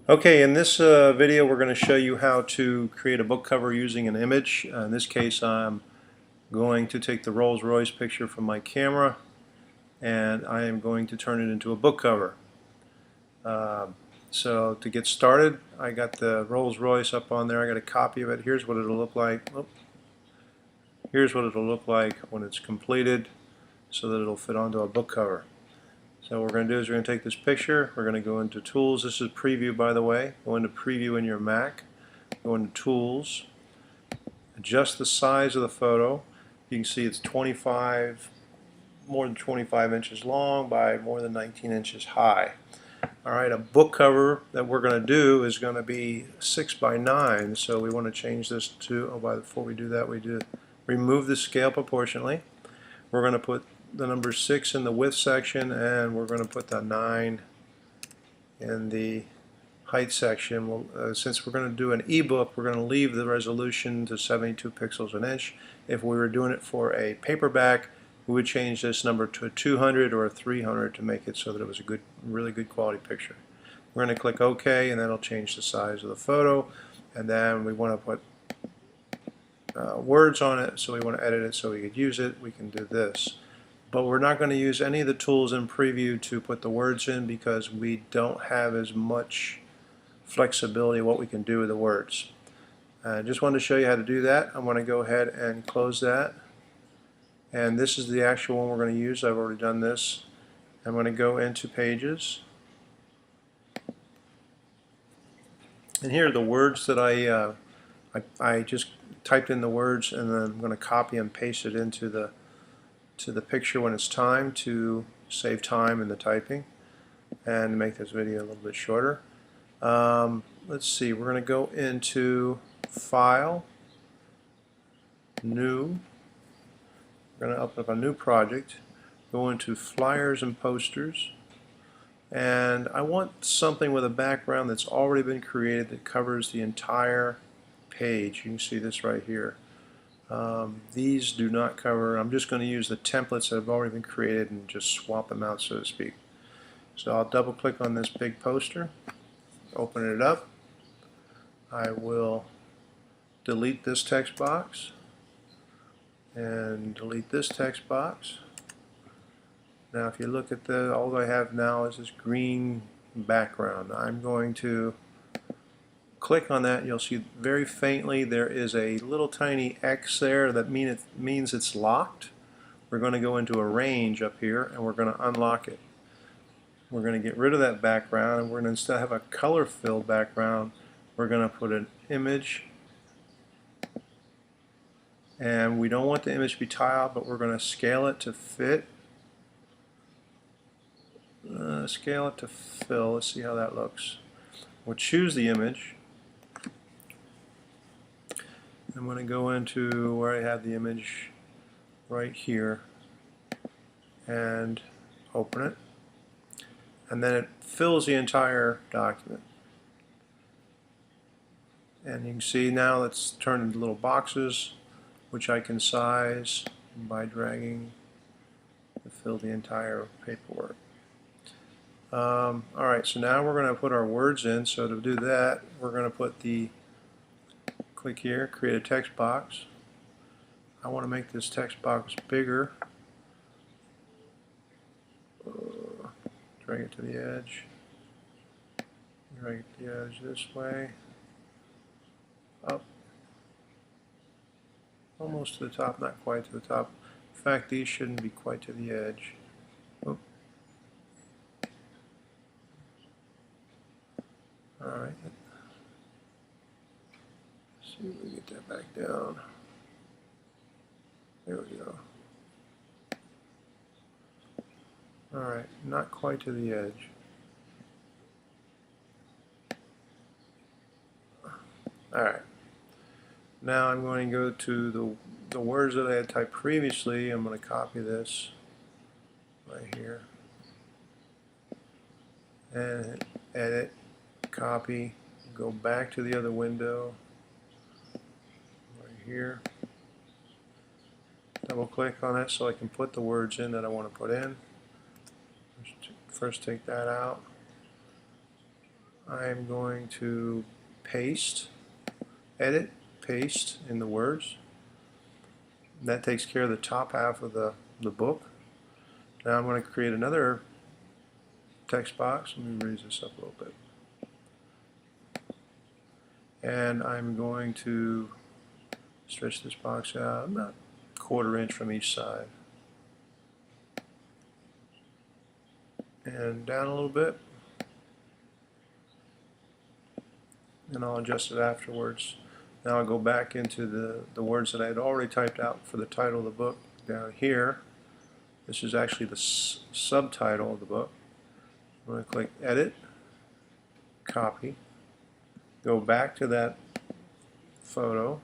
Okay, in this video we're going to show you how to create a book cover using an image. In this case I'm going to take the Rolls-Royce picture from my camera and I am going to turn it into a book cover. So to get started, I got the Rolls-Royce up on there. I got a copy of it. Here's what it'll look like. Oh, here's what it'll look like when it's completed so that it'll fit onto a book cover. So what we're going to do is we're going to take this picture, we're going to go into Tools. This is Preview, by the way. Go into Preview in your Mac, go into Tools, adjust the size of the photo. You can see it's more than 25 inches long by more than 19 inches high. Alright, a book cover that we're going to do is going to be 6 by 9, so we want to change this to, before we do that, remove the scale proportionally. We're going to put the number 6 in the width section, and we're going to put the 9 in the height section. Since we're going to do an ebook, we're going to leave the resolution to 72 pixels an inch. If we were doing it for a paperback, we would change this number to a 200 or a 300 to make it so that it was a really good quality picture. We're going to click OK, and that'll change the size of the photo. And then we want to put words on it, so we want to edit it so we could use it. We can do this. But we're not going to use any of the tools in Preview to put the words in because we don't have as much flexibility what we can do with the words. I just wanted to show you how to do that. I'm going to go ahead and close that. And this is the actual one we're going to use. I've already done this. I'm going to go into Pages. And here are the words that I just typed in the words, and then I'm going to copy and paste it into the picture when it's time to save time in the typing and make this video a little bit shorter. Let's see, we're going to go into File, New. We're going to open up a new project, go into Flyers and Posters, and I want something with a background that's already been created that covers the entire page. You can see this right here. These do not cover. I'm just going to use the templates that have already been created and just swap them out, so to speak. So I'll double click on this big poster, open it up. I will delete this text box and delete this text box. Now if you look at all I have now is this green background. I'm going to click on that. You'll see very faintly there is a little tiny X there. That means it's locked. We're going to go into Arrange up here and we're going to unlock it. We're going to get rid of that background, and we're going to instead have a color filled background. We're going to put an image, and we don't want the image to be tiled, but we're going to scale it to fit. Scale it to fill. Let's see how that looks. We'll choose the image. I'm going to go into where I have the image right here and open it, and then it fills the entire document. And you can see now it's turned into little boxes which I can size by dragging to fill the entire paperwork. Alright, so now we're going to put our words in. So to do that, we're going to put click here, create a text box. I want to make this text box bigger. Drag it to the edge. Drag it to the edge this way. Up. Almost to the top, not quite to the top. In fact, these shouldn't be quite to the edge. Oop. Alright. See if we get that back down. There we go. Alright, not quite to the edge. Alright. Now I'm going to go to the words that I had typed previously. I'm going to copy this right here. And edit, copy, go back to the other window right here. Double click on it so I can put the words in that I want to put in. First take that out. I'm going to paste, edit, paste in the words. That takes care of the top half of the book. Now I'm going to create another text box. Let me raise this up a little bit. And I'm going to stretch this box out about a 1/4 inch from each side. And down a little bit. And I'll adjust it afterwards. Now I'll go back into the words that I had already typed out for the title of the book down here. This is actually the subtitle of the book. I'm going to click Edit, Copy, go back to that photo,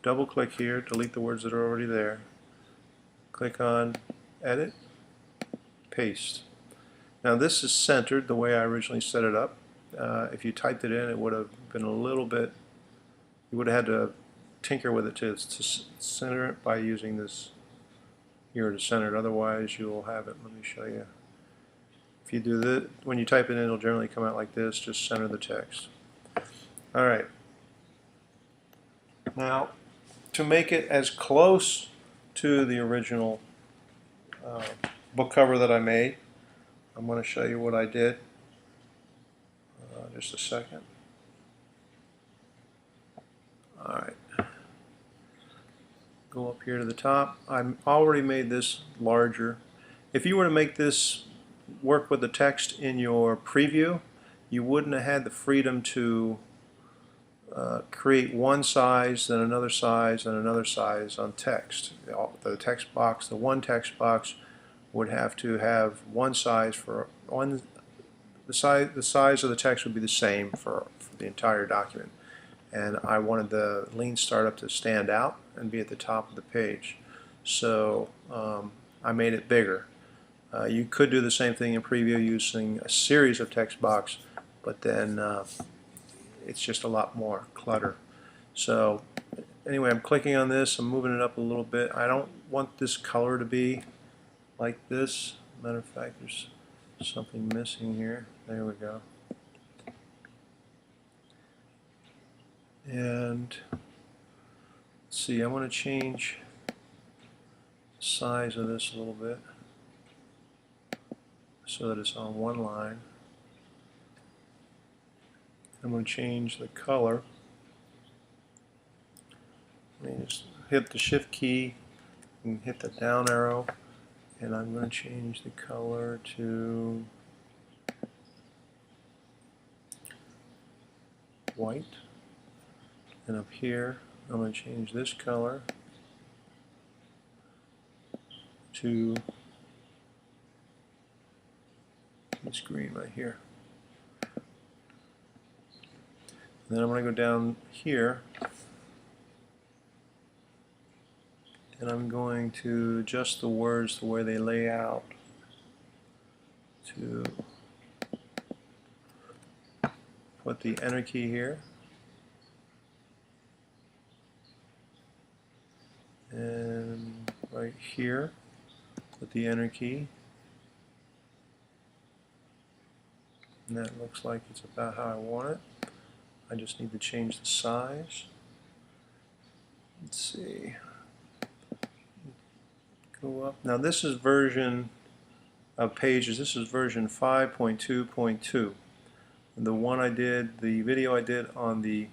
double click here, delete the words that are already there, click on Edit, Paste. Now this is centered the way I originally set it up. If you typed it in, it would have been a little bit, you would have had to tinker with it to center it by using this here to center it. Otherwise you'll have it, let me show you. If you do this, when you type it in, it'll generally come out like this, just center the text. Alright. Now, to make it as close to the original book cover that I made, I'm going to show you what I did. Just a second. Alright. Go up here to the top. I've already made this larger. If you were to make this work with the text in your preview, you wouldn't have had the freedom to create one size, then another size, and another size on text. The text box, the one text box, would have to have one size for one. The size of the text would be the same for the entire document. And I wanted the lean startup to stand out and be at the top of the page. So I made it bigger. You could do the same thing in preview using a series of text box, but then it's just a lot more clutter. So anyway, I'm clicking on this, I'm moving it up a little bit. I don't want this color to be like this. Matter of fact, there's something missing here. There we go. And let's see, I want to change the size of this a little bit so that it's on one line. I'm going to change the color. Let me just hit the shift key and hit the down arrow, and I'm going to change the color to white. And up here I'm going to change this color to this green right here. And then I'm going to go down here and I'm going to adjust the words the way they lay out to put the enter key here and right here put the enter key, and that looks like it's about how I want it. I just need to change the size. Let's see. Go up. Now this is version of Pages. This is version 5.2.2. The one I did, the video I did on the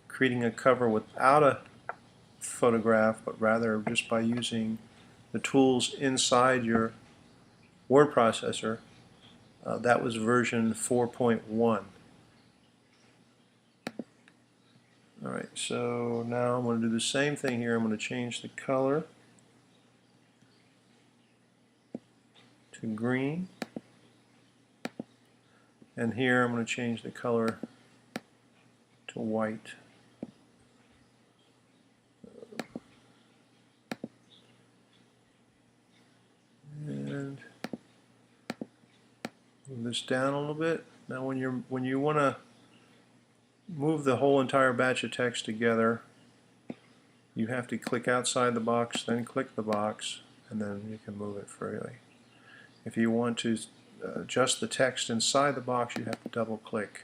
creating a cover without a photograph, but rather just by using the tools inside your word processor, that was version 4.1. Alright, so now I'm going to do the same thing here. I'm going to change the color to green, and here I'm going to change the color to white. And move this down a little bit. Now when you want to move the whole entire batch of text together, you have to click outside the box, then click the box, and then you can move it freely. If you want to adjust the text inside the box, you have to double click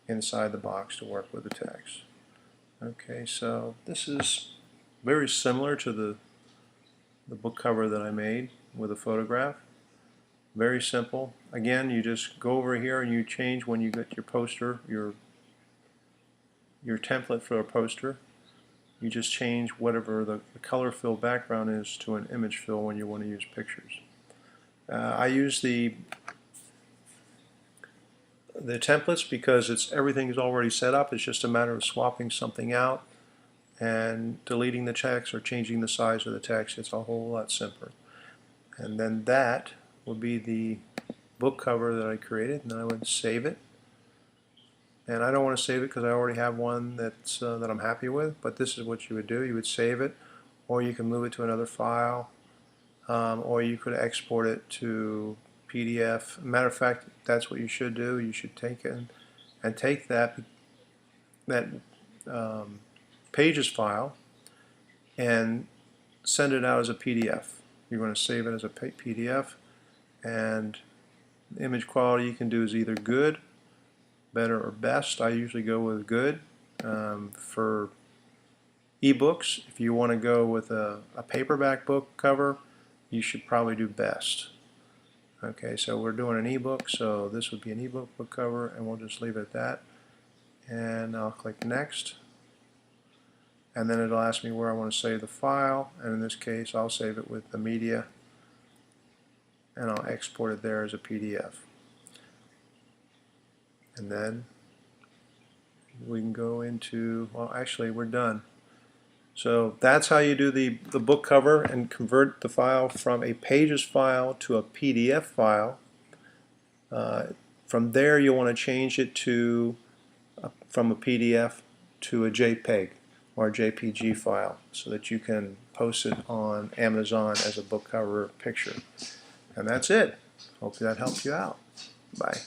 inside the box to work with the text. Okay, so this is very similar to the book cover that I made with a photograph. Very simple. Again, you just go over here and you change when you get your poster, your template for a poster. You just change whatever the color fill background is to an image fill when you want to use pictures. I use the templates because everything is already set up. It's just a matter of swapping something out and deleting the text or changing the size of the text. It's a whole lot simpler. And then that will be the book cover that I created, and then I would save it. And I don't want to save it because I already have one that's that I'm happy with, but this is what you would do. You would save it, or you can move it to another file, or you could export it to PDF. Matter of fact, that's what you should do. You should take it and take that Pages file and send it out as a PDF. You're going to save it as a PDF, and the image quality you can do is either good, better, or best. I usually go with good. For ebooks, if you want to go with a paperback book cover, you should probably do best. Okay, so we're doing an ebook, so this would be an ebook book cover, and we'll just leave it at that. And I'll click next, and then it'll ask me where I want to save the file, and in this case I'll save it with the media, and I'll export it there as a PDF. And then we can go into, well, actually we're done. So that's how you do the book cover and convert the file from a Pages file to a PDF file. From there you'll want to change it to from a PDF to a JPEG or a JPG file so that you can post it on Amazon as a book cover picture. And that's it. Hope that helps you out. Bye.